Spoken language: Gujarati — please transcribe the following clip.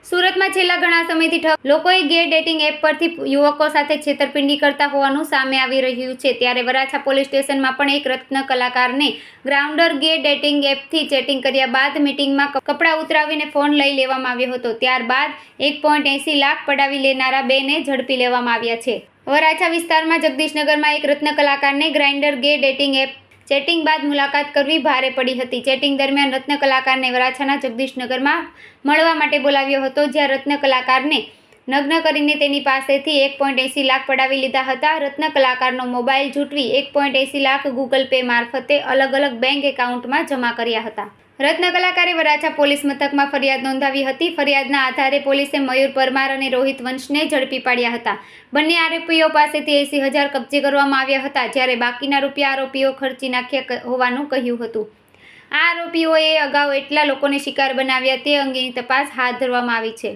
સુરતમાં છેલ્લા ઘણા સમયથી લોકોએ ગે ડેટિંગ એપ પરથી યુવકો સાથે છેતરપિંડી કરતા હોવાનું સામે આવી રહ્યું છે. ત્યારે વરાછા પોલીસ સ્ટેશનમાં પણ એક રત્ન કલાકારને ગ્રાઉન્ડર ગે ડેટિંગ એપથી ચેટિંગ કર્યા બાદ મીટિંગમાં કપડાં ઉતરાવીને ફોન લઈ લેવામાં આવ્યો હતો. ત્યારબાદ 1.80 લાખ પડાવી લેનારા બેને ઝડપી લેવામાં આવ્યા છે. વરાછા વિસ્તારમાં જગદીશનગરમાં એક રત્ન કલાકારને ગ્રાઇન્ડર ગે ડેટિંગ એપ ચેટિંગ બાદ મુલાકાત કરવી ભારે પડી હતી. ચેટિંગ દરમિયાન રત્ન કલાકારને વરાછાના જગદીશનગરમાં મળવા માટે બોલાવ્યો હતો, જ્યાં રત્ન કલાકારને નગ્ન કરીને તેની પાસેથી 1.80 લાખ પડાવી લીધા હતા. રત્ન કલાકારનો મોબાઈલ ઝૂંટવી 1.80 લાખ ગૂગલ પે મારફતે અલગ અલગ બેંક એકાઉન્ટમાં જમા કર્યા હતા. રત્ન કલાકારે વરાછા પોલીસ મથકમાં ફરિયાદ નોંધાવી હતી. ફરિયાદના આધારે પોલીસે મયુર પરમાર અને રોહિત વંશને ઝડપી પાડ્યા હતા. બંને આરોપીઓ પાસેથી 80,000 કબજે કરવામાં આવ્યા હતા, જ્યારે બાકીના રૂપિયા આરોપીઓ ખર્ચી નાખ્યા હોવાનું કહ્યું હતું. આ આરોપીઓએ અગાઉ એટલા લોકોને શિકાર બનાવ્યા તે અંગેની તપાસ હાથ ધરવામાં આવી છે.